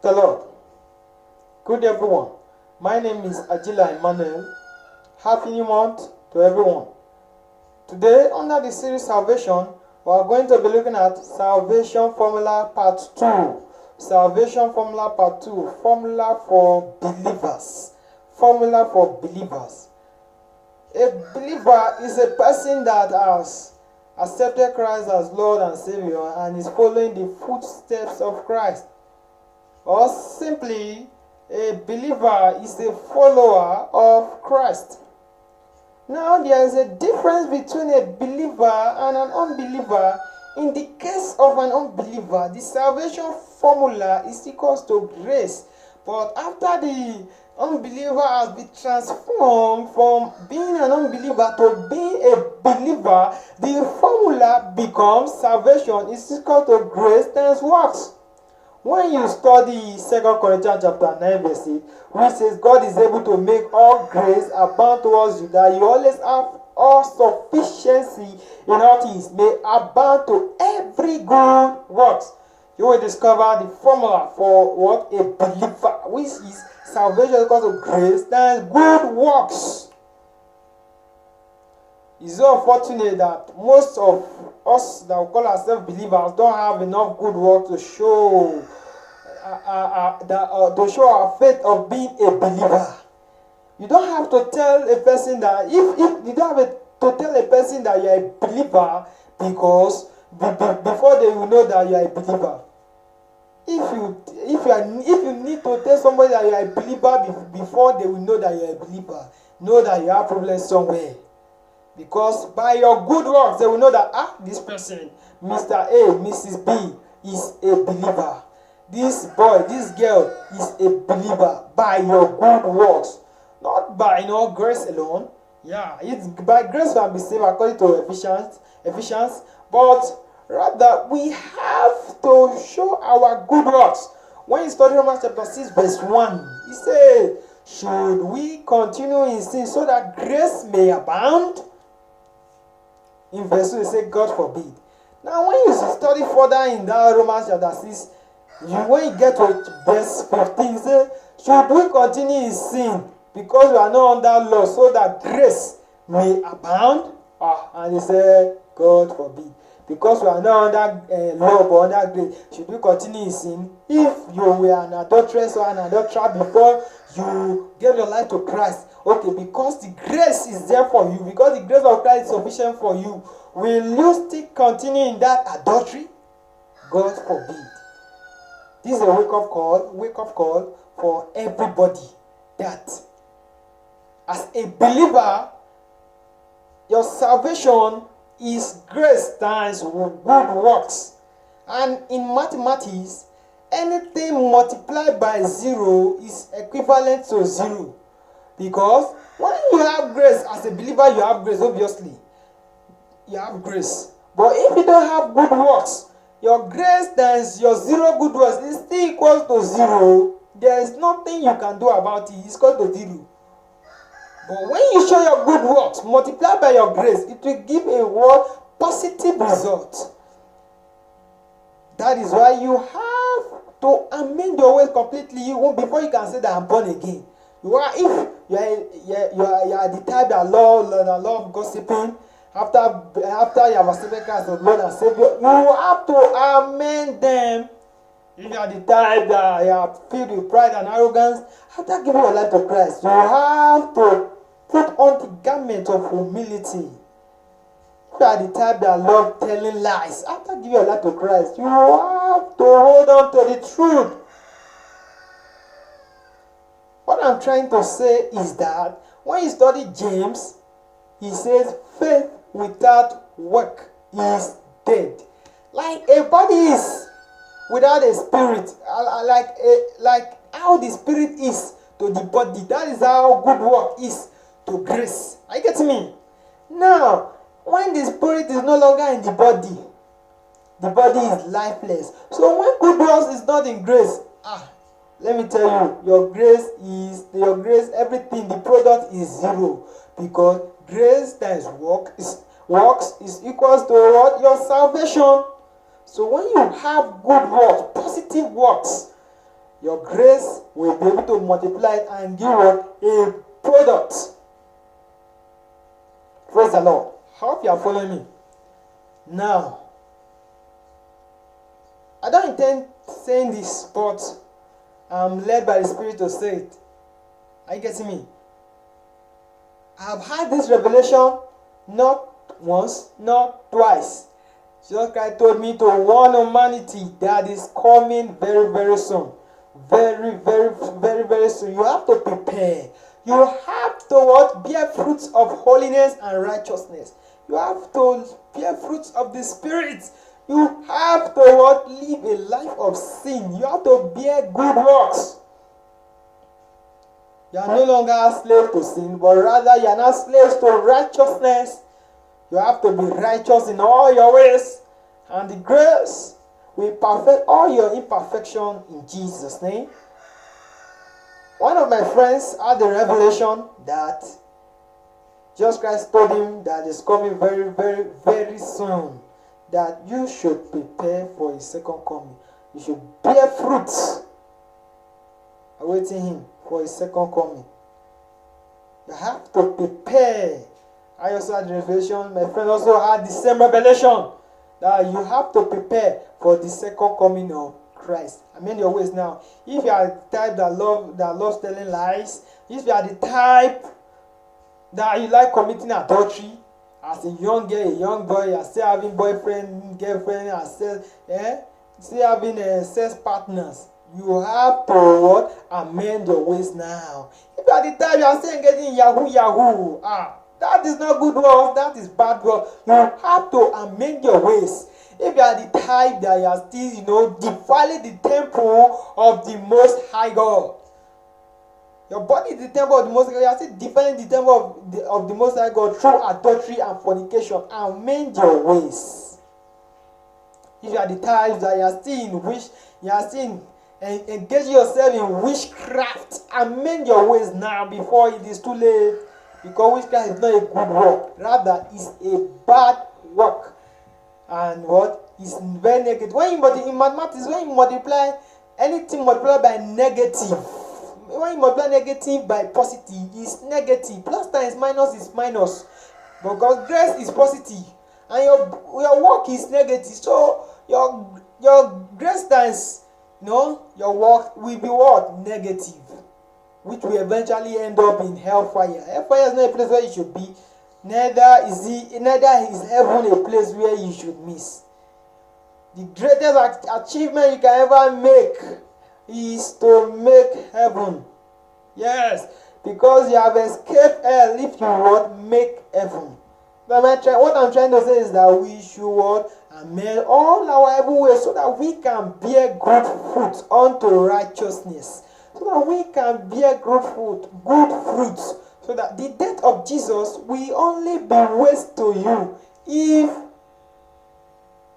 the Lord. Good everyone. My name is Ajila Emmanuel. Happy New Month to everyone. Today, under the series Salvation, we are going to be looking at Salvation Formula Part 2. Salvation Formula Part 2. Formula for believers. Formula for believers. A believer is a person that has accepted Christ as Lord and Savior and is following the footsteps of Christ. Or simply, a believer is a follower of Christ. Now, there is a difference between a believer and an unbeliever. In the case of an unbeliever, the salvation formula is equal to grace. But after the unbeliever has been transformed from being an unbeliever to being a believer, the formula becomes salvation is equal to grace times works. When you study 2 Corinthians chapter 9 verse 8, which says God is able to make all grace abound towards you, that you always have all sufficiency in all things, may abound to every good works. You will discover the formula for what a believer, which is salvation because of grace, times good works. It's so unfortunate that most of us that we call ourselves believers don't have enough good work to show our faith of being a believer. You don't have to tell a person that if you don't have to tell a person that you are a believer, because before they will know that you are a believer. If you need to tell somebody that you are a believer before they will know that you are a believer, know that you have problems somewhere. Because by your good works, they will know that this person, Mr. A, Mrs. B, is a believer. This boy, this girl is a believer by your good works. Not by grace alone. Yeah, it's by grace we have been saved according to Ephesians. But rather, we have to show our good works. When you study Romans chapter 6 verse 1, he says, should we continue in sin so that grace may abound? In verse 2, he said, God forbid. Now, when you study further in that Romans chapter 6, when you get to verse 15, he says, should we continue in sin because we are not under law so that grace may abound? And he said, God forbid. Because we are not under law but under grace, should we continue in sin? If you were an adulteress or an adulterer before you gave your life to Christ, okay, because the grace is there for you, because the grace of Christ is sufficient for you, will you still continue in that adultery? God forbid. This is a wake-up call for everybody, that as a believer, your salvation is grace times good works. And in mathematics, anything multiplied by 0 is equivalent to 0. Because when you have grace as a believer, you have grace, obviously. You have grace. But if you don't have good works, your grace times your 0 good works is still equal to 0. There is nothing you can do about it. It's equal to 0. But when you show your good works multiplied by your grace, it will give a positive result. That is why you have to amend your ways completely before you can say that I'm born again. If you are the type that love gossiping, after you have accepted Christ as Lord and Savior, you have to amend them. If you are the type that you are filled with pride and arrogance, after giving your life to Christ, you have to put on the garment of humility. If you are the type that love telling lies, after giving your life to Christ, you have to hold on to the truth. What I'm trying to say is that when you study James, he says faith without work is dead. Like a body is without a spirit, like how the spirit is to the body, that is how good work is to grace. Are you getting me? Now, when the spirit is no longer in the body is lifeless. So when good works is not in grace, let me tell you, your grace, everything, the product is 0. Because grace times works is equals to what? Your salvation. So when you have good works, positive works, Your grace will be able to multiply it and give what? A product. Praise the Lord. I hope you are following me. Now, I don't intend saying this, but I'm led by the Spirit to say it. Are you getting me? I've had this revelation not once, not twice. Jesus Christ told me to warn humanity that is coming very, very soon. Very, very, very, very soon. You have to prepare. You have to what? Bear fruits of holiness and righteousness. You have to bear fruits of the Spirit. You have to what? Live a life of sin. You have to bear good works. You are no longer slaves to sin, but rather you are not slaves to righteousness. You have to be righteous in all your ways, and the grace will perfect all your imperfection in Jesus' name. One of my friends had the revelation that Jesus Christ told him that it's coming very, very, very soon, that you should prepare for his second coming. You should bear fruits awaiting him for his second coming. You have to prepare. I also had the revelation. My friend also had the same revelation that you have to prepare for the second coming of Christ. Amend your ways now. If you are the type that loves telling lies, if you are the type that you like committing adultery, as a young girl, a young boy, you are still having boyfriend, girlfriend, still having sex partners, you have to what? Amend your ways now. If you are the type you are still engaging in yahoo, that is not good work. That is bad work. You have to amend your ways. If you are the type that you are still, defiling the temple of the Most High God. Your body is the temple of the Most High God. You are still defiling the temple of the Most High God through adultery and fornication. Amend your ways. If you are the type that you are still engaging yourself in witchcraft, amend your ways now before it is too late. Because witchcraft is not a good work, rather it's a bad work. And what is very negative. In mathematics, when you multiply anything multiplied by negative, when you multiply negative by positive, it's negative. Plus times minus is minus. Because grace is positive, and your work is negative. So your grace times your work will be what? Negative. Which will eventually end up in hellfire. Hellfire is not a place where you should be. Neither is heaven a place where you should miss. The greatest achievement you can ever make is to make heaven. Yes, because you have escaped hell if you would make heaven. What I'm trying to say is that we should amend all our evil ways so that we can bear good fruit unto righteousness. So that we can bear good fruits. So that the death of Jesus will only be waste to you if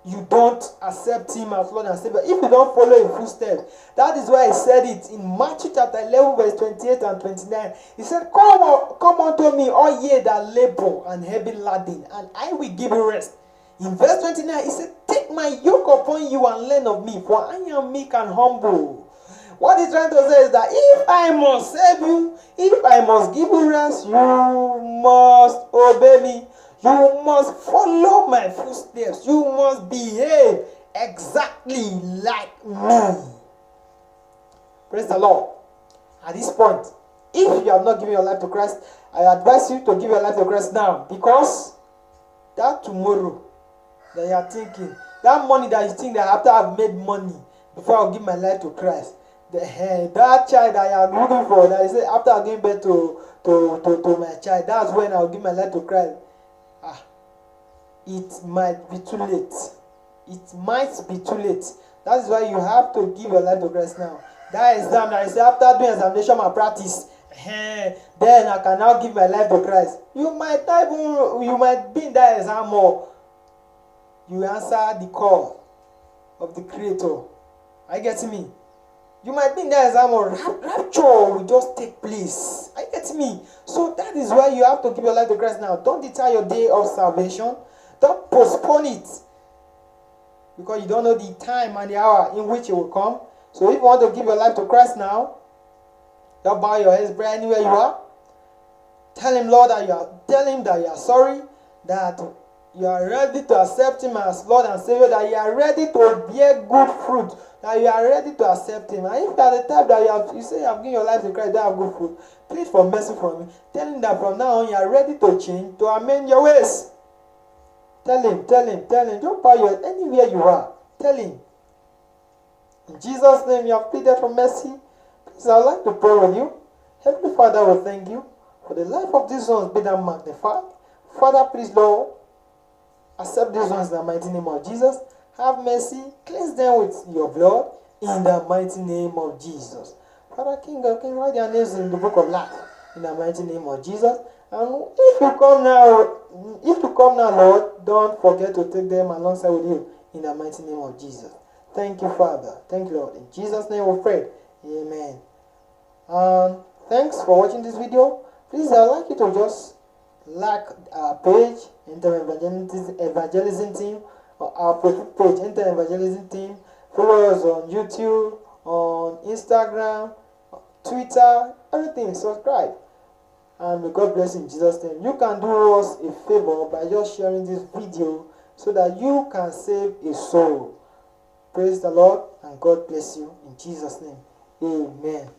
you don't accept him as Lord and Savior. If you don't follow in footsteps. That is why he said it in Matthew chapter 11 verse 28 and 29. He said, Come unto me, all ye that labor and heavy laden, and I will give you rest. In verse 29, he said, Take my yoke upon you and learn of me, for I am meek and humble. What he's trying to say is that if I must save you, if I must give you rest, you must obey me. You must follow my footsteps. You must behave exactly like me. Praise the Lord. At this point, if you have not given your life to Christ, I advise you to give your life to Christ now. Because that tomorrow that you are thinking, that money that you think that after I've made money, before I'll give my life to Christ, that child that I am looking for, that I say after I give birth to my child, that's when I'll give my life to Christ. It might be too late. It might be too late. That's why you have to give your life to Christ now. That exam that I say after doing examination malpractice, then I can now give my life to Christ. You might be in that exam or you answer the call of the Creator. Are you getting me? You might be in that exam or rapture will just take place. Are you getting me? So that is why you have to give your life to Christ now. Don't deter your day of salvation. Don't postpone it. Because you don't know the time and the hour in which it will come. So if you want to give your life to Christ now, just bow your heads, pray anywhere you are. Tell him, Lord, that tell him that you are sorry, that you are ready to accept him as Lord and Savior, that you are ready to bear good fruit, that you are ready to accept him. And if you are the type that you say you have given your life to Christ, don't have good fruit, please for mercy from him. Tell him that from now on you are ready to change, to amend your ways. Tell him. Don't bow your head anywhere you are. Tell him. In Jesus' name, you have pleaded for mercy. Please, I would like to pray with you. Heavenly Father, we thank you for the life of these ones, be thou magnified. Father, please, Lord, accept these ones in the mighty name of Jesus. Have mercy, cleanse them with your blood in the mighty name of Jesus. Father, King of Kings, write their names in the book of life in the mighty name of Jesus. And if you come now, Lord, don't forget to take them alongside with you in the mighty name of Jesus. Thank you, Father. Thank you, Lord. In Jesus' name we pray. Amen. Thanks for watching this video. Please, I'd like you to just like our page, Enter Evangelism Team, or our page, Enter Evangelism Team. Follow us on YouTube, on Instagram, Twitter, everything. Subscribe. And may God bless you in Jesus' name. You can do us a favor by just sharing this video so that you can save a soul. Praise the Lord and God bless you in Jesus' name. Amen.